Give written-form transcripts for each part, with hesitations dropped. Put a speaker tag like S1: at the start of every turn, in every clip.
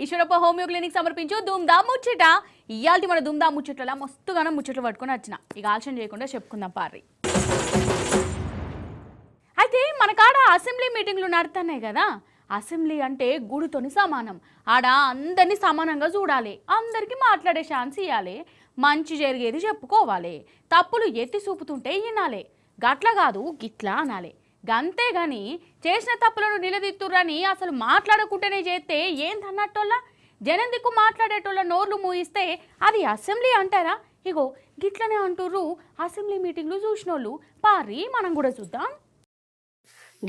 S1: Eeshwarappa homeo clinic సమర్పించు ధూమ్ధామ్ ముచ్చట. ఇయాల్టి మన ధూమ్ధామ్ ముచ్చట్ల మస్తుగానం ముచ్చట్లు పట్టుకొని వచ్చిన. ఇక ఆలస్యం చేయకుండా చెప్పుకుందాం పారి. అయితే మన కాడ అసెంబ్లీ మీటింగ్లు నడుతున్నాయి కదా. అసెంబ్లీ అంటే గుడితోని సమానం. ఆడ అందరినీ సమానంగా చూడాలి, అందరికీ మాట్లాడే ఛాన్స్ ఇవ్వాలి, మంచి జరిగేది చెప్పుకోవాలి, తప్పులు ఎత్తి చూపుతుంటే వినాలి, గట్ల కాదు గిట్లా అనాలి. గంతేగాని చేసిన తప్పులను నిలదీత్తుర్రని అసలు మాట్లాడకుంటేనే చేస్తే ఏందన్నట్టోళ్ళ జనం దిక్కు మాట్లాడేటోళ్ళ నోర్లు మూయిస్తే అది అసెంబ్లీ అంటారా? ఇగో గిట్లనే అంటుర్రు అసెంబ్లీ మీటింగ్లు చూసినోళ్ళు. పారి మనం కూడా చూద్దాం.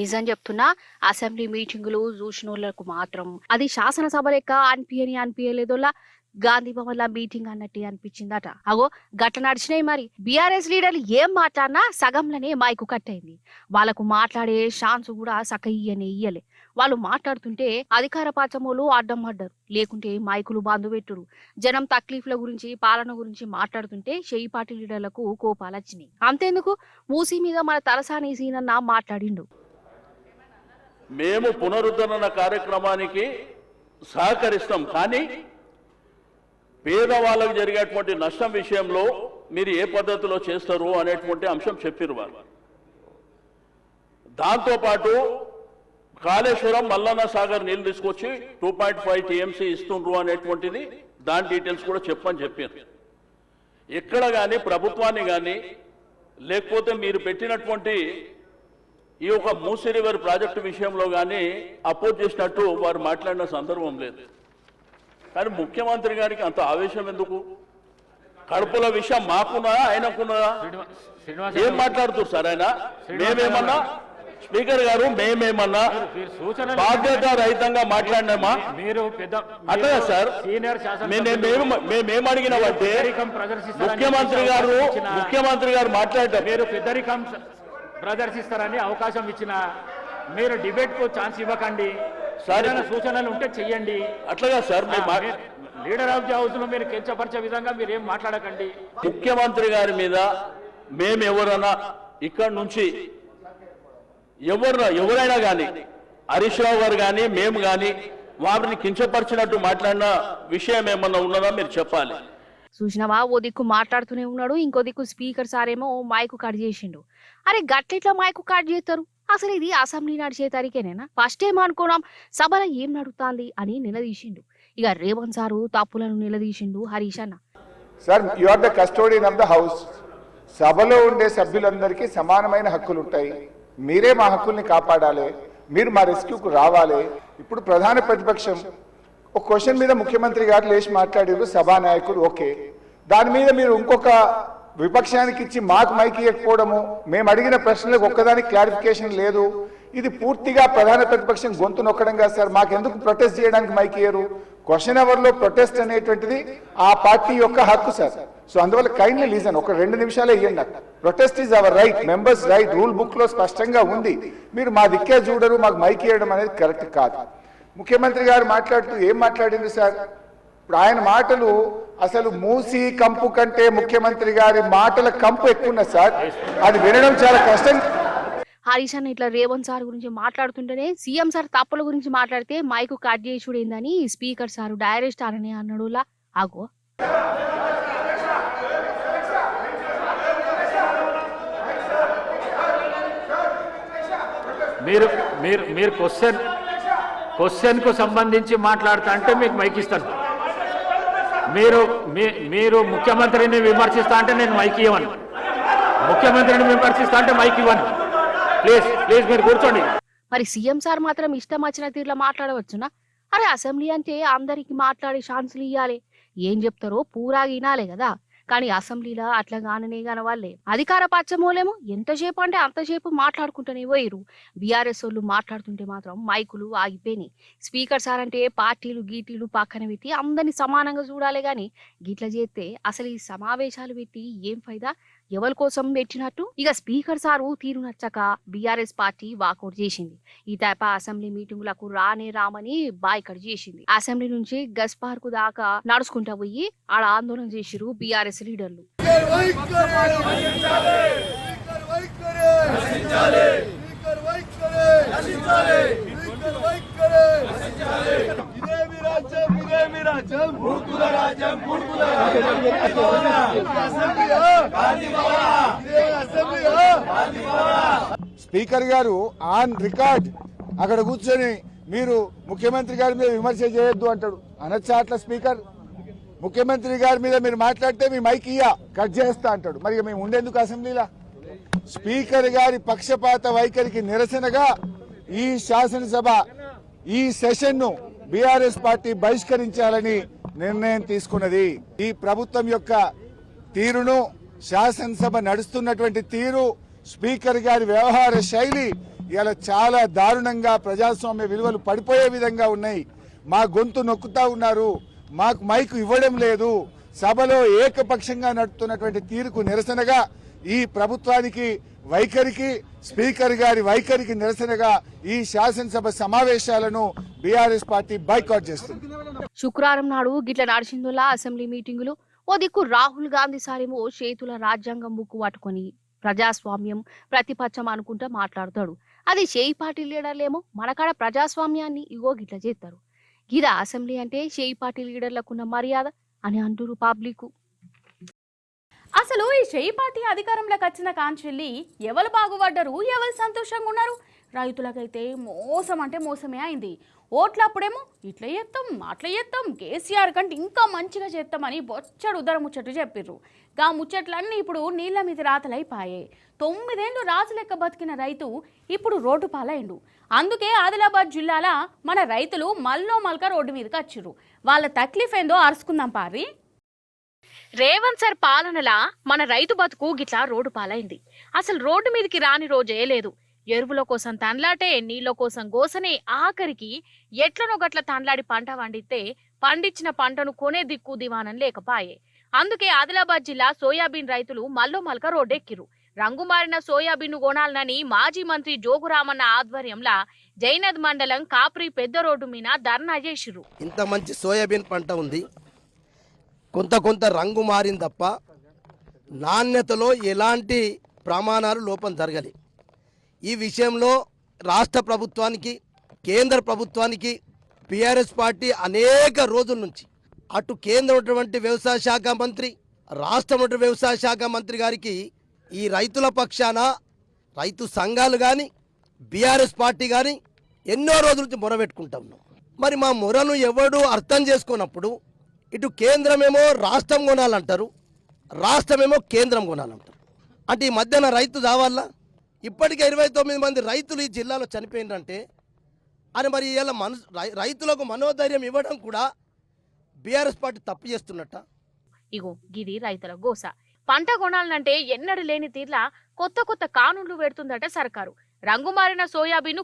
S2: నిజం చెప్తున్నా, అసెంబ్లీ మీటింగులు చూసినోళ్లకు మాత్రం అది శాసనసభ లెక్క అనిపించలేదోలా గాంధీ భవన్ లా మీటింగ్ అన్నట్టు అనిపించిందట. అగో గట్ల నడిచినాయి. మరి బీఆర్ఎస్ లీడర్లు ఏం మాట్లాడినా సగంలోనే మైకు కట్టయింది. వాళ్ళకు మాట్లాడే ఛాన్స్ కూడా ఇయ్యలే. వాళ్ళు మాట్లాడుతుంటే అధికార పచ్చమోలు అడ్డం పడ్డారు, లేకుంటే మైకులు బంధు పెట్టురు. జనం తక్లీఫ్ల గురించి పాలన గురించి మాట్లాడుతుంటే షెయి పార్టీ లీడర్లకు కోపాలు వచ్చినాయి. అంతేందుకు మూసీ మీద మన తలసాని సీనన్న మాట్లాడిండు.
S3: మేము పునరుద్ధరణ కార్యక్రమానికి సహకరిస్తాం, కానీ పేదవాళ్ళకు జరిగేటువంటి నష్టం విషయంలో మీరు ఏ పద్ధతిలో చేస్తారు అనేటువంటి అంశం చెప్పారు వాళ్ళు. దాంతోపాటు కాళేశ్వరం మల్లన్న సాగర్ నీళ్ళు తీసుకొచ్చి 2.5 TMC ఇస్తుండ్రు అనేటువంటిది దాని డీటెయిల్స్ కూడా చెప్పని చెప్పారు. ఎక్కడ కానీ ప్రభుత్వాన్ని కానీ లేకపోతే మీరు పెట్టినటువంటి ఈ యొక్క మూసీ రివర్ ప్రాజెక్టు విషయంలో కానీ అపోజ్ చేసినట్టు వారు మాట్లాడిన సందర్భం లేదు. కానీ ముఖ్యమంత్రి గారికి అంత ఆవేశం ఎందుకు? కడుపుల విషయం మాకున్నా ఆయనకున్నదా? ఏం మాట్లాడుతున్నారు సార్ ఆయన? మేమేమన్నా స్పీకర్ గారు మేమేమన్నా బాధ్యత రహితంగా మాట్లాడినామా? అట్లా సార్ మేమేం అడిగినామంటే ముఖ్యమంత్రి గారు మాట్లాడటం
S4: మీరు పెద్దరికం ప్రదర్శిస్తారని అవకాశం ఇచ్చిన మీరు డిబేట్ కు ఛాన్స్ ఇవ్వకండి. సరైన సూచనలు ఉంటే చెయ్యండి.
S3: అట్లాగా sir
S4: leader of the house లో మీరు కించపరిచే విధంగా మీరు ఏం మాట్లాడకండి.
S3: ముఖ్యమంత్రి గారి మీద మేము ఎవరన్నా ఇక్కడ నుంచి ఎవరైనా కానీ హరీష్ రావు గారు కానీ మేము కానీ వారిని కించపరిచినట్టు మాట్లాడిన విషయం ఏమన్నా ఉన్నదా మీరు చెప్పాలి.
S2: చూసినవా, ఓ దిక్కు మాట్లాడుతూనే ఉన్నాడు, ఇంకో దిక్కు స్పీకర్ సారేమో మైకు కట్ చేసిండు. అరే గట్లిట్లా మైకు కట్ చేస్తారు? అసలు ఇది అసెంబ్లీ నడిచే తరికేనేనా? ఫస్ట్ ఏం అనుకున్నాం సభలో ఏం నడుస్తుంది అని నిలదీసిండు. ఇక రేవంత్ సారు తప్పులను నిలదీసిండు హరీష్ అన్న.
S5: Sir, you are the custodian of the house. సభలో ఉండే సభ్యులందరికీ సమానమైన హక్కులు ఉంటాయి. మీరే మా హక్కుల్ని కాపాడాలి, మీరు మా రెస్క్యూకు రావాలి. ఇప్పుడు ప్రధాన ప్రతిపక్షం ఒక క్వశ్చన్ మీద ముఖ్యమంత్రి గారు లేచి మాట్లాడారు, సభానాయకుడు ఓకే. దాని మీద మీరు ఇంకొక విపక్షానికి ఇచ్చి మాకు మైక్ ఇవ్వకపోవడము, మేము అడిగిన ప్రశ్నలకు ఒక్కదానికి క్లారిఫికేషన్ లేదు. ఇది పూర్తిగా ప్రధాన ప్రతిపక్షం గొంతు నొక్కడం కాదు సార్. మాకెందుకు ప్రొటెస్ట్ చేయడానికి మైక్ ఇయ్యరు? క్వశ్చన్ అవర్ లో ప్రొటెస్ట్ అనేటువంటిది ఆ పార్టీ యొక్క హక్కు సార్. సో అందువల్ల కైండ్లీ లీజన్ ఒక 2 నిమిషాలే ఇవ్వండి. Protest is our right, members right, rule book లో స్పష్టంగా ఉంది. మీరు మా దిక్కే చూడరు, మాకు మైక్ ఇవ్వడం అనేది కరెక్ట్ కాదు. ముఖ్యమంత్రి గారు మాట్లాడుతూ ఏం మాట్లాడింది సార్? ఇప్పుడు ఆయన మాటలు అసలు మూసీ కంపు కంటే ముఖ్యమంత్రి గారి మాటల కంపు ఎక్కువ ఉన్నది సార్. అది వినడం చాలా కష్టం.
S2: హరీష్ అన్న ఇట్లా రేవంత్ సార్ గురించి మాట్లాడుతుంటేనే సీఎం సార్ తప్పుల గురించి మాట్లాడితే మైకు కట్ చేసుడేందని స్పీకర్ సారు డైరెక్ట్ అననే అన్నాడులా. ఆగో
S4: మీరు క్వశ్చన్ కు సంబంధించి మాట్లాడుతా అంటే మీకు మైక్ ఇస్తాను. మీరు ముఖ్యమంత్రిని విమర్శిస్తా అంటే నేను మైక్ ఇవ్వను. ముఖ్యమంత్రిని విమర్శిస్తా అంటే మైక్ ఇవ్వను. ప్లీజ్ మీరు కూర్చోండి.
S2: మరి సీఎం సార్ మాత్రం ఇష్టం వచ్చిన తీరులో మాట్లాడవచ్చునా? అరే అసెంబ్లీ అంటే అందరికి మాట్లాడే ఛాన్సులు ఇవ్వాలి, ఏం చెప్తారో పూరా వినాలే కదా. కానీ అసెంబ్లీలో అట్లా గాననే వాళ్ళే అధికార పచ్చమూలేమో ఎంతసేపు అంటే అంతసేపు మాట్లాడుకుంటూనే పోయిరు. బీఆర్ఎస్ వాళ్ళు మాట్లాడుతుంటే మాత్రం మైకులు ఆగిపోయినాయి. స్పీకర్ సార్ అంటే పార్టీలు గీటీలు పక్కన పెట్టి అందరినీ సమానంగా చూడాలి, గాని గిట్ల చేస్తే అసలు ఈ సమావేశాలు పెట్టి ఏం ఫైదా? ఎవరి కోసం పెట్టినట్టు? ఇక స్పీకర్ సారు తీరు నచ్చక బీఆర్ఎస్ పార్టీ వాకౌట్ చేసింది. ఈ తప్ప అసెంబ్లీ మీటింగులకు రామని బాయ్కట్ చేసింది. అసెంబ్లీ నుంచి గస్ పార్కు దాకా నడుచుకుంటా పోయి ఆడ ఆందోళన చేసిరు బీఆర్ఎస్ లీడర్లు.
S6: ఇదే
S5: స్పీకర్ గారు ఆన్ రికార్డ్ అక్కడ కూర్చొని మీరు ముఖ్యమంత్రి గారి మీద విమర్శ చేయొద్దు అంటాడు. అనొచ్చా అట్లా స్పీకర్? ముఖ్యమంత్రి గారి మీద మీరు మాట్లాడితే మీ మైక్ కట్ చేస్తా అంటాడు. మరి ఇక మేము ఉండేందుకు అసెంబ్లీలా? స్పీకర్ గారి పక్షపాత వైఖరికి నిరసనగా ఈ శాసనసభ ఈ సెషన్ ను బీఆర్ఎస్ పార్టీ బహిష్కరించాలని నిర్ణయం తీసుకున్నది. ఈ ప్రభుత్వం యొక్క తీరును, శాసనసభ నడుస్తున్నటువంటి తీరు, స్పీకర్ గారి వ్యవహార శైలి ఇలా చాలా దారుణంగా ప్రజాస్వామ్య విలువలు పడిపోయే విధంగా ఉన్నాయి. మా గొంతు నొక్కుతా ఉన్నారు, మాకు మైకు ఇవ్వడం లేదు. సభలో ఏకపక్షంగా నడుస్తున్నటువంటి తీరుకు నిరసనగా, ఈ ప్రభుత్వానికి వైఖరికి, స్పీకర్ గారి వైఖరికి నిరసనగా ఈ శాసనసభ సమావేశాలను బీఆర్ఎస్ పార్టీ బాయ్కాట్ చేస్తుంది.
S2: శుక్రవారం నాడు గిట్ల నడిచిందులా అసెంబ్లీ మీటింగులు. ఓ దిక్కు రాహుల్ గాంధీ సారేమో చేతుల రాజ్యాంగం ముక్కు పట్టుకొని ప్రజాస్వామ్యం ప్రతిపక్షం అనుకుంటా మాట్లాడతాడు. అది చేయి పార్టీ లీడర్లేమో మనకాడ ప్రజాస్వామ్యాన్ని ఇగో గిట్ల చేస్తారు. గిదా అసెంబ్లీ అంటే చేయి పార్టీ లీడర్లకున్న మర్యాద అని అంటారు పబ్లిక్.
S1: అసలు ఈ షెయి పార్టీ అధికారంలోకి వచ్చిన కాంచెల్లి ఎవరు బాగుపడ్డారు, ఎవరు సంతోషంగా ఉన్నారు? రైతులకైతే మోసం అంటే మోసమే అయింది. ఓట్లప్పుడేమో ఇట్లా చేస్తాం అట్లా చేస్తాం, కేసీఆర్ కంటే ఇంకా మంచిగా చేస్తామని బొచ్చడు ఉదర ముచ్చట్లు చెప్పిర్రు. గా ముచ్చట్లన్నీ ఇప్పుడు నీళ్ల మీద రాతలైపాయే. 9 ఏళ్ళు రాజు లెక్క బతికిన రైతు ఇప్పుడు రోడ్డు పాలైండు. అందుకే ఆదిలాబాద్ జిల్లాల మన రైతులు మల్క రోడ్డు మీదకి వచ్చిర్రు. వాళ్ళ తక్లీఫ్ ఏందో అరుచుకుందాం పారి.
S2: రేవంత్ సార్ పాలనలా మన రైతు బతుకు గిట్లా రోడ్డు పాలైంది. అసలు రోడ్డు మీదకి రాని రోజే లేదు. ఎరువుల కోసం తండ్లాటే, నీళ్ళ కోసం గోసనే, ఆఖరికి ఎట్లనో గట్ల తండ్లాడి పంట పండితే పండించిన పంటను కొనే దిక్కు దివానం లేకపాయే. అందుకే ఆదిలాబాద్ జిల్లా సోయాబీన్ రైతులు మల్క రోడ్డెక్కిరు. రంగుమారిన సోయాబీన్ కొనాలనని మాజీ మంత్రి జోగురామన్న ఆధ్వర్యంలో జైనద్ మండలం కాప్రి పెద్ద రోడ్డు మీద ధర్నా చేసిరు.
S6: ఇంత మంచి సోయాబీన్ పంట ఉంది, కొంత రంగు మారింది తప్ప నాణ్యతలో ఎలాంటి ప్రమాణాలు లోపం జరగలి. ఈ విషయంలో రాష్ట్ర ప్రభుత్వానికి, కేంద్ర ప్రభుత్వానికి బీఆర్ఎస్ పార్టీ అనేక రోజుల నుంచి అటు కేంద్రం ఉన్నటువంటి వ్యవసాయ శాఖ మంత్రి, రాష్ట్రం ఉన్నటువంటి వ్యవసాయ శాఖ మంత్రి గారికి ఈ రైతుల పక్షాన రైతు సంఘాలు కానీ బీఆర్ఎస్ పార్టీ కానీ ఎన్నో రోజుల నుంచి మొరబెట్టుకుంటా ఉన్నాం. మరి మా మొరను ఎవడు అర్థం చేసుకున్నప్పుడు ఇటు కేంద్రమేమో రాష్ట్రం కొనాలంటారు, రాష్ట్రమేమో కేంద్రం కొనాలంటారు. అంటే ఈ మధ్యన రైతు కావాలా? ఇప్పటికే 29 మంది రైతులు ఈ జిల్లాలో చనిపోయిందంటే అని మరి ఇలా రైతులకు మనోధైర్యం ఇవ్వడం కూడా బీఆర్ఎస్ పార్టీ తప్పు చేస్తున్నట్ట.
S2: ఇగో గిది రైతుల గోస. పంట కొనాలంటే ఎన్నడూ లేని తీర్లా కొత్త కానూన్లు పెడుతుందట సర్కారు. రంగుమారిన సోయాబీన్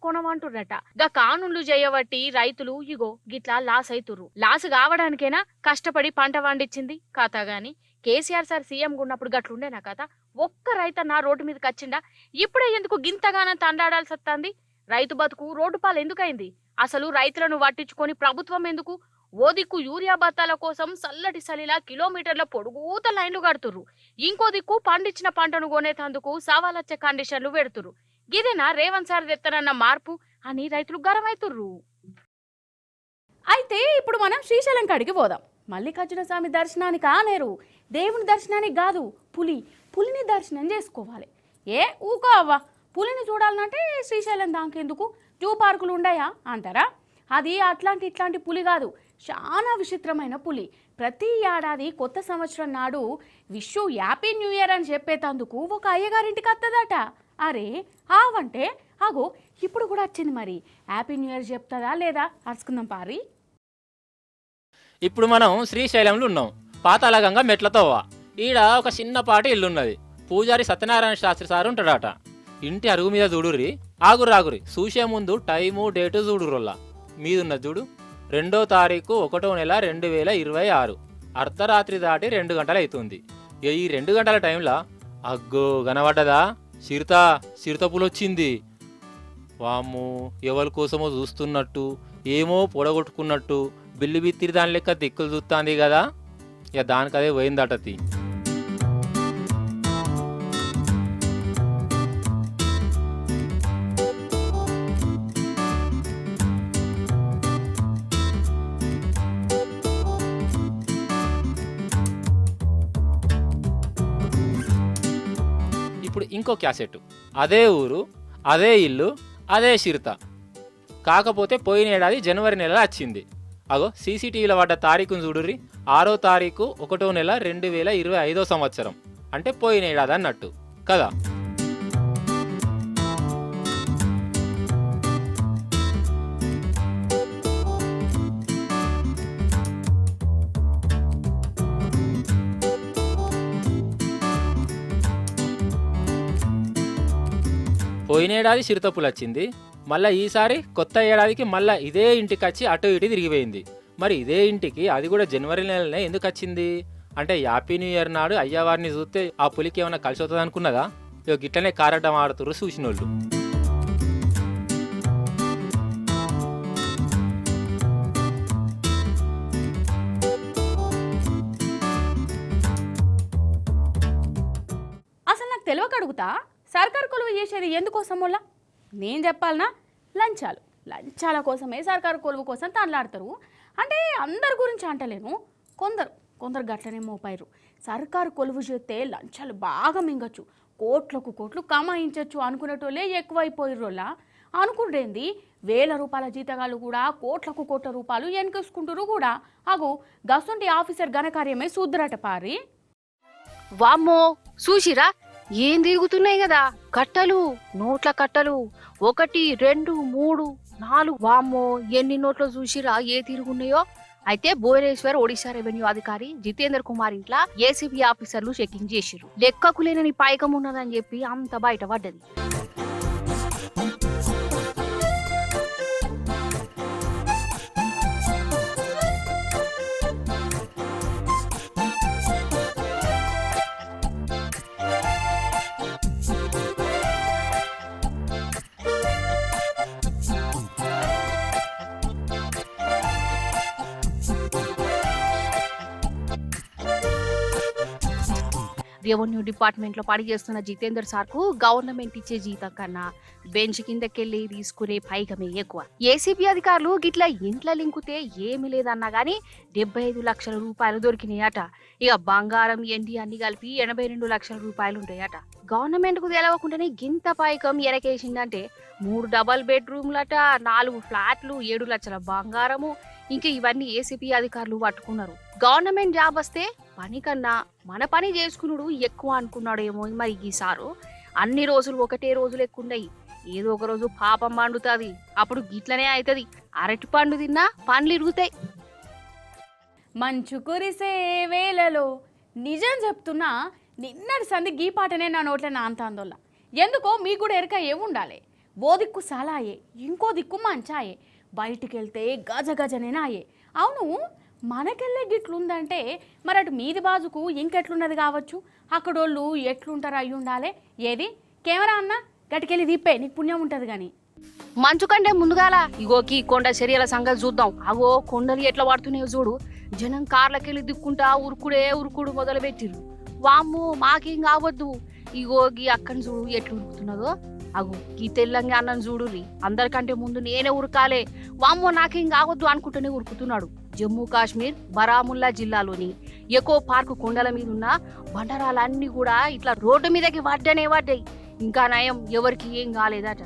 S2: కొనమంటుర్రట. గా కానూన్లు చేయబట్టి రైతులు ఇగో గిట్లా లాస్ అయితుర్రు. లాస్ కావడానికైనా కష్టపడి పంట పండించింది కథ గాని కేసీఆర్ సార్ సీఎం ఉన్నప్పుడు గట్లుండేనా కథ? ఒక్క రైతన్న రోడ్డు మీదకి వచ్చిండా? ఇప్పుడే ఎందుకు గింతగానం తండాడాల్సి వస్తుంది? రైతు బతుకు రోడ్డు పాలు ఎందుకైంది? అసలు రైతులను పట్టించుకొని ప్రభుత్వం ఎందుకు? ఓ దిక్కు యూరియా బత్తాల కోసం చల్లటి సలిలా కిలోమీటర్ల పొడుగుత లైన్లు కడుతుర్రు. ఇంకో దిక్కు పండించిన పంటను కొనేతందుకు సవాలచ్చే కండిషన్లు పెడుతుర్రు. గిదేనా రేవంత్ సార్ తెత్తనన్న మార్పు అని రైతులు గరమైతుర్రు.
S1: అయితే ఇప్పుడు మనం శ్రీశైలం కాడికి పోదాం. మల్లికార్జున స్వామి దర్శనానికి ఆనేరు, దేవుని దర్శనానికి కాదు, పులిని దర్శనం చేసుకోవాలి. ఊకో అవ్వ, పులిని చూడాలంటే శ్రీశైలం దాకెందుకు, జూ పార్కులు ఉండయా అంటారా? అది ఇట్లాంటి పులి కాదు, చాలా విచిత్రమైన పులి. ప్రతి ఏడాది కొత్త సంవత్సరం నాడు విషు హ్యాపీ న్యూ ఇయర్ అని చెప్పేటందుకు ఒక అయ్యగారింటికి వస్తుందట. అరే ఆవంటే అగో ఇప్పుడు కూడా వచ్చింది. మరి హ్యాపీ న్యూ ఇయర్ చెప్తుందా లేదా అరుచుకుందాం పారి.
S7: ఇప్పుడు మనం శ్రీశైలంలో ఉన్నాం. పాతాళగంగా మెట్లతోవా. ఈడ ఒక చిన్నపాటి ఇల్లున్నది. పూజారి సత్యనారాయణ శాస్త్రి సార్ ఉంటాడట. ఇంటి అరుగు మీద చూడుర్రి, ఆగురి చూసే ముందు టైము డేటు చూడుర్రోల్లా. మీదున్న చూడు, 2వ తారీఖు 1వ నెల 2026 అర్ధరాత్రి దాటి 2 గంటలు అవుతుంది. ఈ 2 గంటల టైంలో అగ్గో కనబడ్డదా చిరుత పులొచ్చింది. వామ్ము, ఎవరి కోసమో చూస్తున్నట్టు, ఏమో పొడగొట్టుకున్నట్టు బిల్లు బిత్తిరి దాని లెక్క దిక్కులు చూస్తుంది కదా. ఇక దానికదే పోయిందటతి. ఇప్పుడు ఇంకో క్యాసెట్, అదే ఊరు, అదే ఇల్లు, అదే చిరుత. కాకపోతే పోయిన ఏడాది జనవరి నెల వచ్చింది. అగో సీసీటీవీలో పడ్డ తారీఖును చూడుర్రి, 6వ తారీఖు 1వ నెల 2025 సంవత్సరం, అంటే పోయిన ఏడాది అన్నట్టు కదా. పోయిన ఏడాది చిరుతపులు వచ్చింది, మళ్ళీ ఈసారి కొత్త ఏడాదికి మళ్ళీ ఇదే ఇంటికి వచ్చి అటు ఇటు తిరిగిపోయింది. మరి ఇదే ఇంటికి అది కూడా జనవరి నెలనే ఎందుకు వచ్చింది అంటే హ్యాపీ న్యూ ఇయర్ నాడు అయ్యవారిని చూస్తే ఆ పులికి ఏమైనా కలిసి అవుతుంది అనుకున్నదా? ఇక గిట్లనే కారడ్డం ఆడుతురు చూసినోళ్ళు.
S1: అసలు నాకు తెలియక అడుగుతా, సర్కారు కొలువు చేసేది ఎందుకోసం వల్ల నేను చెప్పాలనా? లంచాల కోసమే సర్కారు కొలువు కోసం తనలాడతారు. అంటే అందరి గురించి అంటలేను, కొందరు గట్లనే మోపారు. సర్కారు కొలువు చేస్తే లంచాలు బాగా మింగచ్చు, కోట్లకు కమాయించవచ్చు అనుకునేటోళ్ళే ఎక్కువైపోయిర్రోళ్ళ. అనుకుంటేంది, వేల రూపాయల జీతగాళ్ళు కూడా కోట్ల రూపాయలు వెనకేసుకుంటారు కూడా. అగు గసంటి ఆఫీసర్ ఘనకార్యమే సూద్రట పారి.
S2: వామ్మో చూసిరా ఏం తిరుగుతున్నాయి కదా కట్టలు, నోట్ల కట్టలు, 1 2 3 4. వామ్మో ఎన్ని నోట్లు చూసిరా ఏ తిరుగున్నాయో. అయితే భువనేశ్వర్ ఒడిశా రెవెన్యూ అధికారి జితేందర్ కుమార్ ఇంట్లో ఏసీబీ ఆఫీసర్లు చెకింగ్ చేసిరు. లెక్కకు లేనని పైకం ఉన్నదని చెప్పి అంత బయటపడ్డది. రెవెన్యూ డిపార్ట్మెంట్ లో పనిచేస్తున్న జితేందర్ సార్ కు గవర్నమెంట్ ఇచ్చే జీతం కన్నా బెంచ్ కిందకెళ్లి తీసుకునే పైకమే ఎక్కువ. ఏసీబీ అధికారులు గిట్లా ఇంట్లో లింకుతే ఏమి లేదన్నా గానీ 75 లక్షల రూపాయలు దొరికినాయట. ఇక బంగారం ఎండి అన్ని కలిపి 82 లక్షల రూపాయలు ఉంటాయట. గవర్నమెంట్ కు తెలవకుండానే గింత పైకం ఎరకేసిందంటే 3 డబల్ బెడ్రూమ్లట, 4 ఫ్లాట్లు, 7 లక్షల బంగారము. ఇంకా ఇవన్నీ ఏసీబీ అధికారులు పట్టుకున్నారు. గవర్నమెంట్ జాబ్ వస్తే పని కన్నా మన పని చేసుకున్నాడు ఎక్కువ అనుకున్నాడేమో మరి ఈసారు. అన్ని రోజులు ఒకటే రోజులు ఎక్కున్నాయి, ఏదో ఒక రోజు పాపం పండుతుంది, అప్పుడు గిట్లనే అవుతుంది. అరటి పండు తిన్నా పండ్లు ఇరుగుతాయి.
S1: మంచు కురిసే వేళలో నిజం చెప్తున్నా, నిన్నటి సంది గీ పాటనే నా నోట్ల నాంతాందోళ్ళ. ఎందుకో మీకు కూడా ఎరక ఏముండాలి, ఓ దిక్కు సలాయే, ఇంకో దిక్కు మంచాయే, బయటికి వెళ్తే గజనేనాయే. అవును, మనకెళ్ళే గిట్లుందంటే మరి అటు మీది బాజుకు ఇంకెట్లున్నది కావచ్చు, అక్కడోళ్ళు ఎట్లుంటారు అయ్యి ఉండాలి. ఏది కెమెరా అన్న గటికెళ్ళి తిప్పే, నీకు పుణ్యం ఉంటుంది. కానీ
S2: మంచు కంటే ముందుగాల ఇగోకి కొండ చర్యల సంగతి చూద్దాం. అగో కొండలు ఎట్లా పడుతున్నాయో చూడు. జనం కార్లకెళ్ళి దిక్కుంటా ఉరుకుడు మొదలు పెట్టిర్రు. వామ్ము మాకేం కావద్దు, ఇగోగి అక్కని చూడు ఎట్లు ఉరుకుతున్నదో. అగు ఈ తెల్లంగా అన్నను చూడుర్రి, అందరికంటే ముందు నేనే ఉరకాలే, వామ్మో నాకేం కావద్దు అనుకుంటూనే ఉరుకుతున్నాడు. జమ్మూ కాశ్మీర్ బరాముల్లా జిల్లాలోని ఎకో పార్క్ కొండల మీద ఉన్న బండరాలన్నీ కూడా ఇట్లా రోడ్డు మీదకి పడ్డాయి. ఇంకా నయం ఎవరికి ఏం కాలేదట.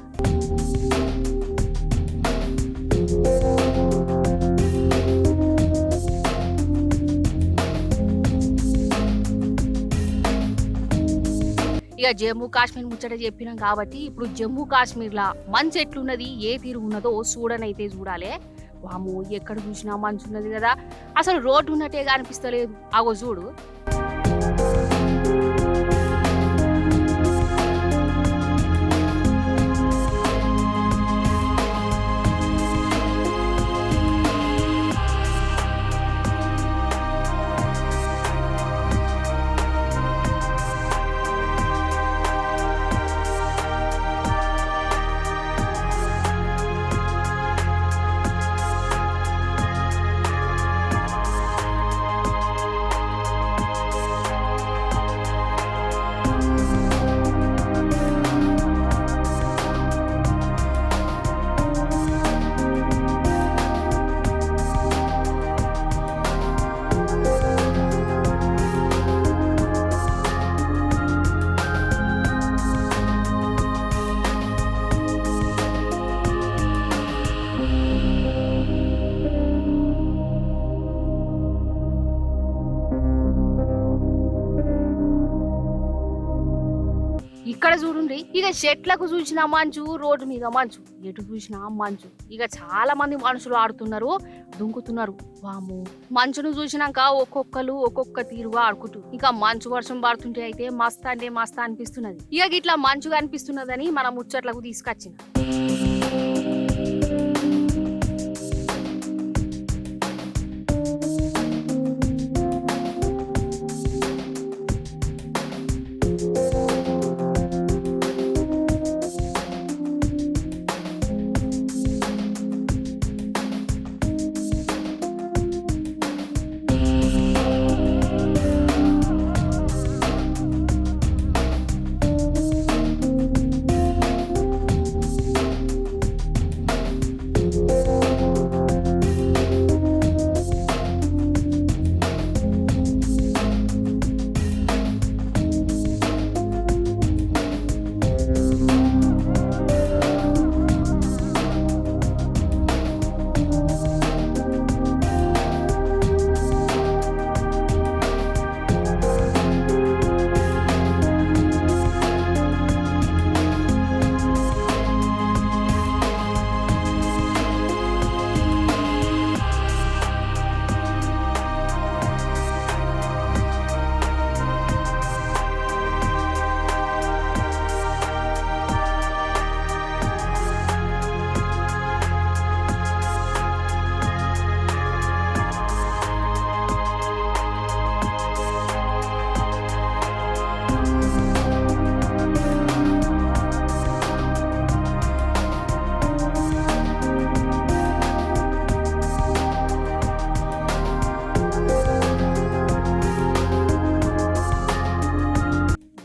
S2: ఇక జమ్మూ కాశ్మీర్ ముచ్చట చెప్పినాం కాబట్టి ఇప్పుడు జమ్మూ కాశ్మీర్ లా మంచు ఎట్లున్నది, ఏ తీరు ఉన్నదో చూడనైతే చూడాలి. వాము ఎక్కడ చూసినా మంచు ఉన్నది కదా, అసలు రోడ్డు ఉన్నట్టేగా అనిపిస్తలేదు. అగో చూడు. ఇక్కడ చూడండి, ఇక చెట్లకు చూసిన మంచు, రోడ్డు మీద మంచు, ఎటు చూసినా మంచు. ఇక చాలా మంది మనుషులు ఆడుతున్నారు, దుంకుతున్నారు. వాము, మంచును చూసినాక ఒక్కొక్కరు ఒక్కొక్క తీరుగా ఆడుకుంటూ. ఇక మంచు వర్షం పడుతుంటే అయితే మస్త్ అంటే మస్త్ అనిపిస్తున్నది. ఇక ఇట్లా మంచుగా అనిపిస్తున్నదని మన ముచ్చట్లకు తీసుకొచ్చిన.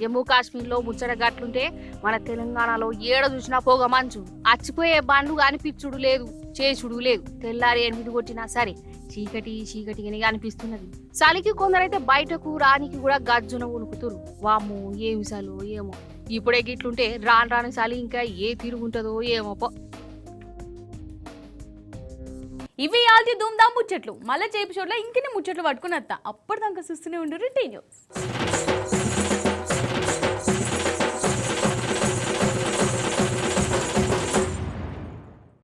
S2: జమ్మూ కాశ్మీర్లో ముచ్చట గట్లుంటే మన తెలంగాణలో ఏడ చూసినా పొగ మంచు. అచ్చిపోయే బండ్లు అనిపించుడు లేదు, చేసుడు లేదు. తెల్లారి 8 కొట్టినా సరే చీకటి చీకటిగానే అనిపిస్తున్నది. చలికి కొందరైతే బయటకు రానికి కూడా గజ్జున ఉనుకుతురు. వాము, ఏ విషయాలు ఏమో. ఇప్పుడే గిట్లుంటే రాను రాని చలి ఇంకా ఏ తిరుగుంటుందో ఏమో.
S1: ఇవి ఆల్ది ధూమ్ధామ్ ముచ్చట్లు. మళ్ళీ చేపి చోట్ల ఇంకిన్ని ముచ్చట్లు పట్టుకుని వస్తా. అప్పటిదాకా చూస్తూనే ఉండు టీ న్యూస్.